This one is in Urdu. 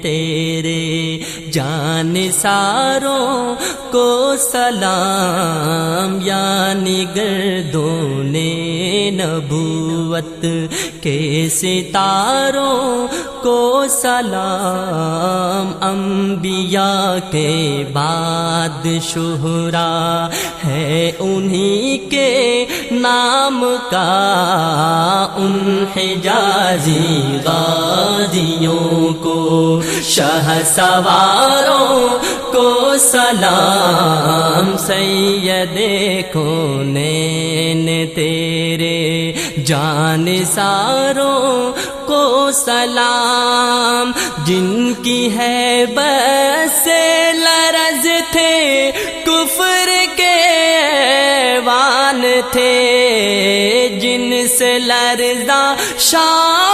تیرے جان ساروں کو سلام، یعنی گردون نبوت کے ستاروں کو سلام، انبیاء کے بعد شہرا ہے انہی کے نام کا، ان حجازی غازیوں کو شاہ سواروں کو سلام، سید کونین تیرے جان ساروں کو سلام، جن کی ہیبت سے لرز تھے کفر کے ایوان تھے، جن سے لرزاں شام